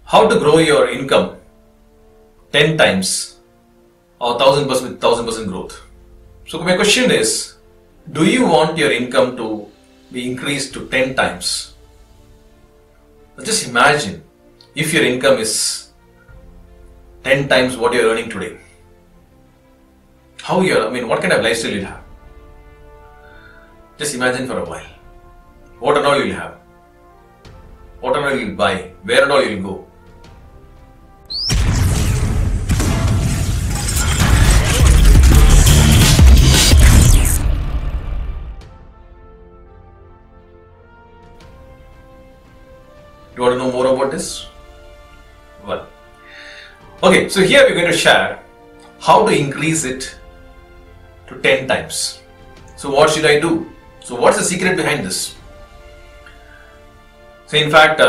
How to grow your income 10 times or 1000% with 1000% growth. So my question is, do you want your income to be increased to 10 times? Just imagine if your income is 10 times what you're earning today. What kind of lifestyle you'll have? Just imagine for a while. What and all you'll have. What and all you'll buy. Where and all you'll go. You want to know more about this? Well, okay, so here we're going to share how to increase it to 10 times. So what should I do? So what's the secret behind this? So in fact,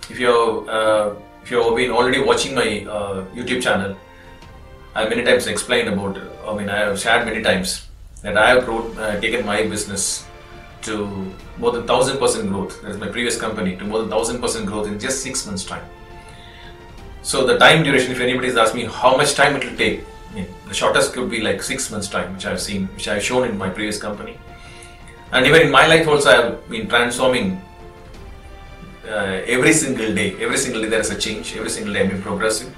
if you've been already watching my YouTube channel, I have many times explained about, I have shared many times that I have taken my business to more than 1000% growth. That is my previous company, to more than 1000% growth in just 6 months time. So the time duration, if anybody is asking me how much time it will take, the shortest could be like 6 months time, which I have shown in my previous company. And even in my life also, I have been transforming every single day. Every single day there is a change. Every single day I have been progressing.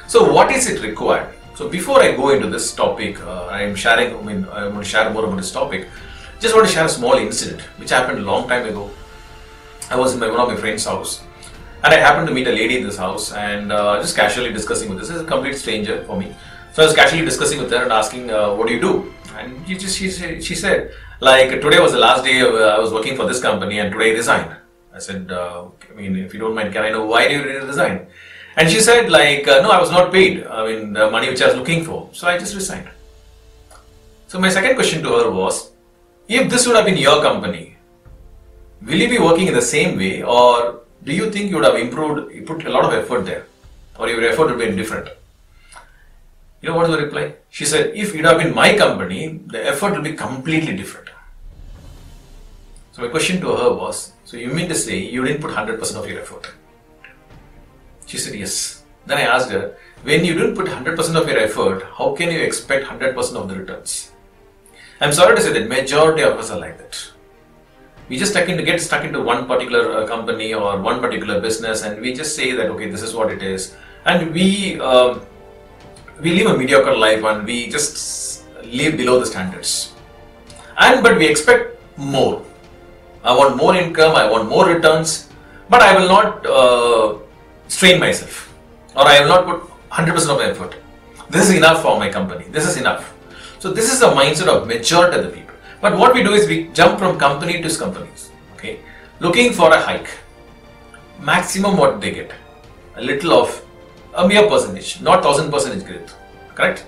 So what is it required? So before I go into this topic, I want to share more about this topic. Just want to share a small incident which happened a long time ago. I was in one of my friend's house, and I happened to meet a lady in this house, and just casually discussing with this. This is a complete stranger for me. So I was casually discussing with her and asking, what do you do? And she said, like, today was the last day I was working for this company and today I resigned. I said, if you don't mind, can I know why do you resign? And she said, like, no, I was not paid. The money which I was looking for. So I just resigned. So my second question to her was, if this would have been your company, will you be working in the same way, or do you think you would have improved, you put a lot of effort there, or your effort would have been different? You know what was the reply? She said, if it would have been my company, the effort will be completely different. So my question to her was, so you mean to say you didn't put 100% of your effort? She said, yes. Then I asked her, when you didn't put 100% of your effort, how can you expect 100% of the returns? I'm sorry to say that majority of us are like that. We just get stuck into one particular company or one particular business, and we just say that, okay, this is what it is. And we live a mediocre life and we just live below the standards. But we expect more. I want more income, I want more returns, but I will not strain myself, or I will not put 100% of my effort. This is enough for my company. This is enough. So this is the mindset of majority of the people. But what we do is we jump from company to companies, okay, looking for a hike. Maximum what they get, a little of a mere percentage, not 1000% growth, correct?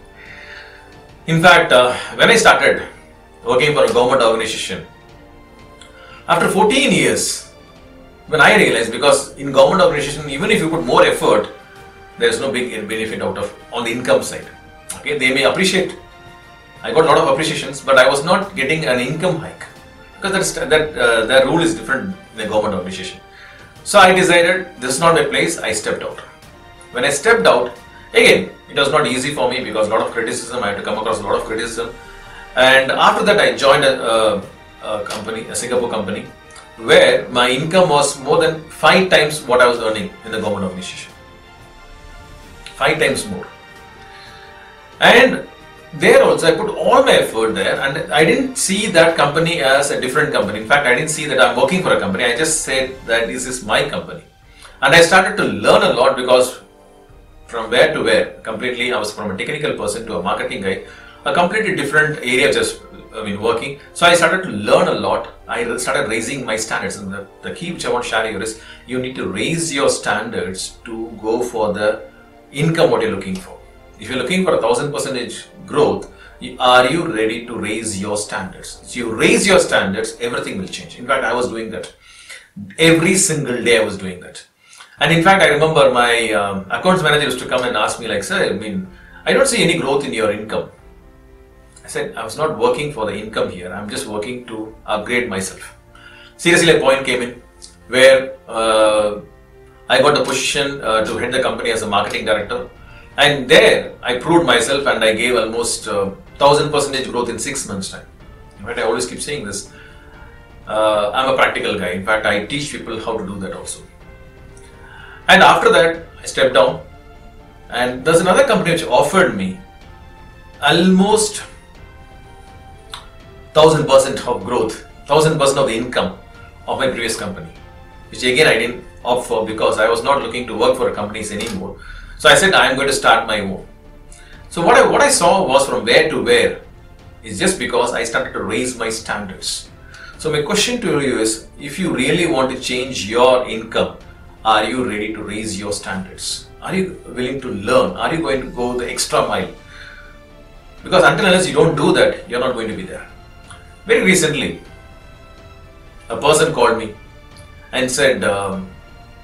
In fact, when I started working for a government organization, after 14 years, when I realized, because in government organization, even if you put more effort, there is no big benefit on the income side. Okay, they may appreciate. I got a lot of appreciations, but I was not getting an income hike because that rule is different in a government organization. So I decided this is not my place. I stepped out. When I stepped out, again, it was not easy for me because a lot of criticism. I had to come across a lot of criticism, and after that, I joined a Singapore company, where my income was more than 5 times what I was earning in the government organization. 5 times more. And there also I put all my effort there, and I didn't see that company as a different company. In fact, I didn't see that I'm working for a company. I just said that this is my company. And I started to learn a lot, because from where to where, completely, I was from a technical person to a marketing guy, a completely different area just working. So I started to learn a lot. I started raising my standards, and the key which I want to share here is you need to raise your standards to go for the income what you're looking for. If you're looking for 1000% growth, are you ready to raise your standards? If you raise your standards, everything will change. In fact, I was doing that. Every single day I was doing that. And in fact, I remember my accounts manager used to come and ask me, like, sir, I don't see any growth in your income. I said, I was not working for the income here. I'm just working to upgrade myself. Seriously, a point came in where I got the position to head the company as a marketing director. And there I proved myself and I gave almost 1000% growth in 6 months time. In fact, I always keep saying this. I'm a practical guy. In fact, I teach people how to do that also. And after that, I stepped down. And there's another company which offered me almost 1000% of growth, 1000% of the income of my previous company, which again I didn't opt for because I was not looking to work for companies anymore. So I said I am going to start my own. So what I saw was from where to where is just because I started to raise my standards. So my question to you is, if you really want to change your income, are you ready to raise your standards? Are you willing to learn? Are you going to go the extra mile? Because until unless you don't do that, you're not going to be there. Very recently, a person called me and said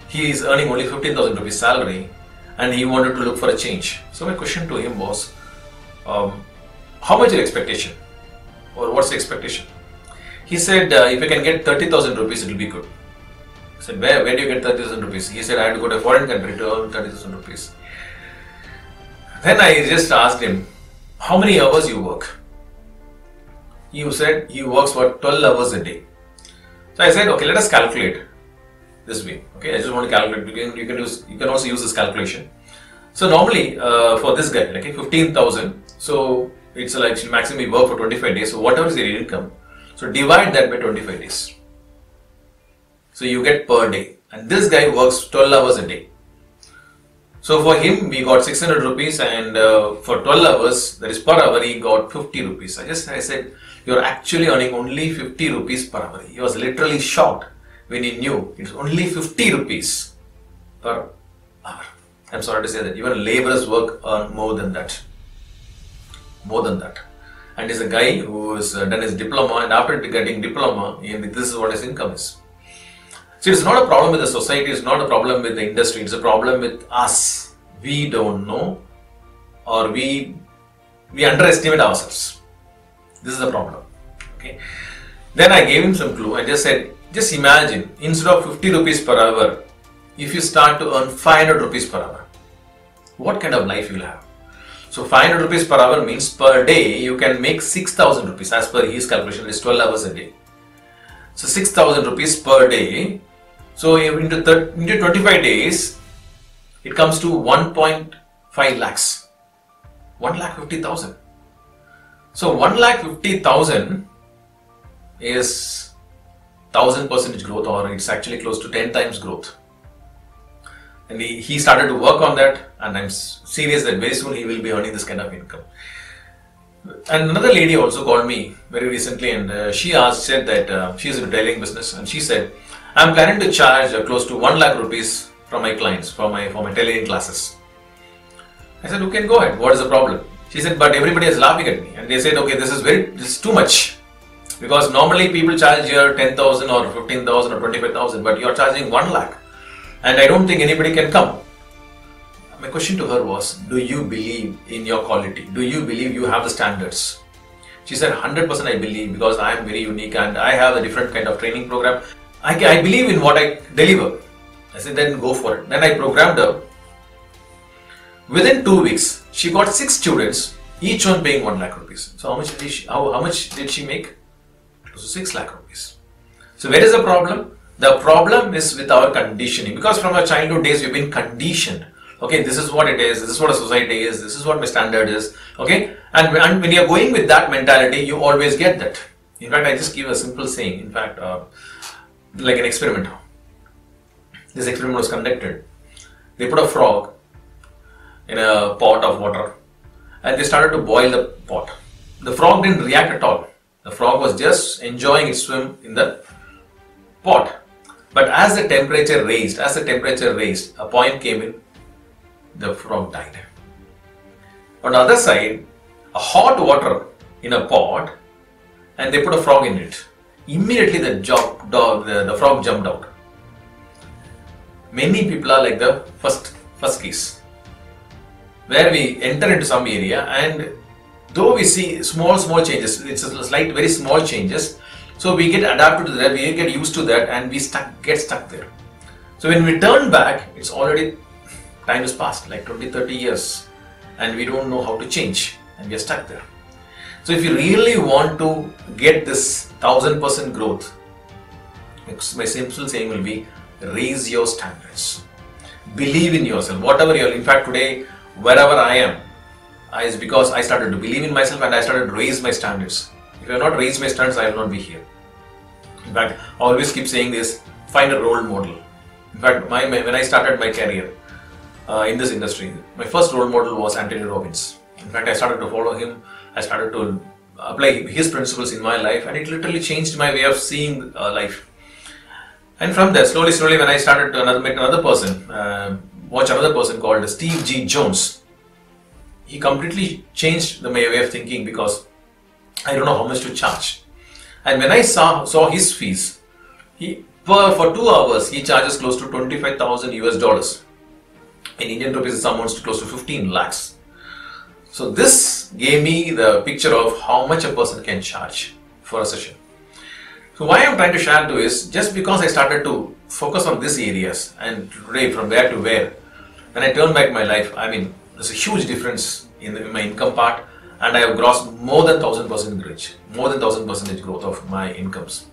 he is earning only 15,000 rupees salary and he wanted to look for a change. So my question to him was, how much is your expectation? Or what's the expectation? He said, if I can get 30,000 rupees, it will be good. I said, where do you get 30,000 rupees? He said, I had to go to a foreign country to earn 30,000 rupees. Then I just asked him, how many hours you work? He said he works for 12 hours a day. So I said, okay, let us calculate this way. Okay, I just want to calculate. You can also use this calculation. So normally for this guy, okay, 15,000. So it's like maximum you work for 25 days. So whatever is your income, so divide that by 25 days. So you get per day. And this guy works 12 hours a day. So for him, we got 600 rupees, and for 12 hours, that is per hour, he got 50 rupees. I said, you're actually earning only 50 rupees per hour. He was literally shocked when he knew it's only 50 rupees per hour. I'm sorry to say that even laborers work on more than that. More than that. And he's a guy who has done his diploma, and after getting diploma, this is what his income is. So it's not a problem with the society, it's not a problem with the industry, it's a problem with us. We don't know, or we underestimate ourselves. This is the problem. Okay. Then I gave him some clue. I just said, just imagine, instead of 50 rupees per hour, if you start to earn 500 rupees per hour, what kind of life you will have? So 500 rupees per hour means per day you can make 6,000 rupees as per his calculation. It's 12 hours a day. So 6,000 rupees per day. So into 25 days, it comes to 1.5 lakhs. 1,50,000. So 1,50,000 is 1000% growth, or it's actually close to 10 times growth. And he started to work on that, and I'm serious that very soon he will be earning this kind of income. And another lady also called me very recently, and she said that she's in a tailoring business, and she said, I'm planning to charge close to 1 lakh rupees from my clients for my tailoring classes. I said, okay, go ahead. What is the problem? She said, but everybody is laughing at me, and they said, okay, this is too much, because normally people charge here 10,000 or 15,000 or 25,000, but you're charging 1 lakh, and I don't think anybody can come. My question to her was, do you believe in your quality? Do you believe you have the standards? She said, 100% I believe, because I am very unique and I have a different kind of training program. I believe in what I deliver. I said, then go for it. Then I programmed her. Within 2 weeks, she got 6 students, each one paying 1 lakh rupees. So how much did she make? Close to 6 lakh rupees. So where is the problem? The problem is with our conditioning, because from our childhood days we've been conditioned. Okay, this is what it is, this is what a society is, this is what my standard is. Okay, and when you're going with that mentality, you always get that. In fact, I just give a simple saying. In fact, like an experiment. This experiment was conducted. They put a frog in a pot of water and they started to boil the pot. The frog didn't react at all. The frog was just enjoying its swim in the pot. But as the temperature raised, a point came in, the frog died. On the other side, a hot water in a pot and they put a frog in it. Immediately the frog jumped out. Many people are like the first case, where we enter into some area and though we see small changes, it's a slight, very small changes, so we get adapted to that, we get used to that, and we get stuck there. So when we turn back, it's already time has passed, like 20-30 years, and we don't know how to change, and we are stuck there. So if you really want to get this 1000% growth, my simple saying will be, raise your standards. Believe in yourself. Whatever you are, in fact today, wherever I am, is because I started to believe in myself and I started to raise my standards. If I have not raised my standards, I will not be here. In fact, I always keep saying this, find a role model. In fact, when I started my career in this industry, my first role model was Anthony Robbins. In fact, I started to follow him. I started to apply his principles in my life, and it literally changed my way of seeing life. And from there, slowly, when I started to meet another person, watch another person called Steve G. Jones, he completely changed my way of thinking because I don't know how much to charge. And when I saw his fees, for 2 hours he charges close to 25,000 US dollars. In Indian rupees, this amounts to close to 15 lakhs. So this gave me the picture of how much a person can charge for a session. So why I'm trying to share to is, just because I started to focus on these areas, and today from where to where, when I turn back my life, I mean, there's a huge difference in my income part, and I have grossed more than 1000% growth, more than 1000% growth of my incomes.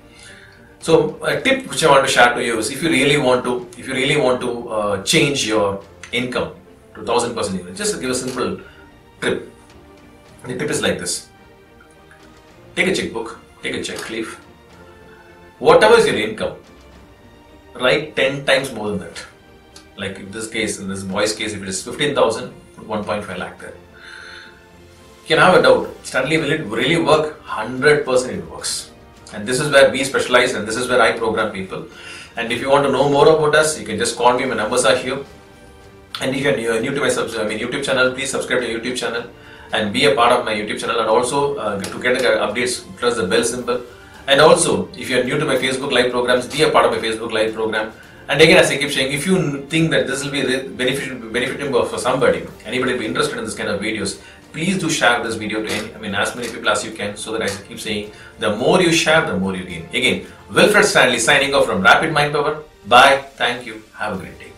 So a tip which I want to share to you is, if you really want to change your income to 1000%, just give a simple tip. The tip is like this: take a checkbook, take a check leaf. Whatever is your income, write 10 times more than that. Like in this case, in this boy's case, if it is 15,000, put 1.5 lakh there. You can have a doubt, Stanley, will it really work? 100% it works. And this is where we specialize, and this is where I program people. And if you want to know more about us, you can just call me. My numbers are here. And if you are new to my YouTube channel, please subscribe to my YouTube channel and be a part of my YouTube channel. And also to get updates, press the bell symbol. And also, if you are new to my Facebook live programs, be a part of my Facebook live program. And again, as I keep saying, if you think that this will be benefiting for somebody, anybody will be interested in this kind of videos, please do share this video to as many people as you can, so that, as I keep saying, the more you share, the more you gain. Again, Wilfred Stanley signing off from Rapid Mind Power. Bye. Thank you. Have a great day.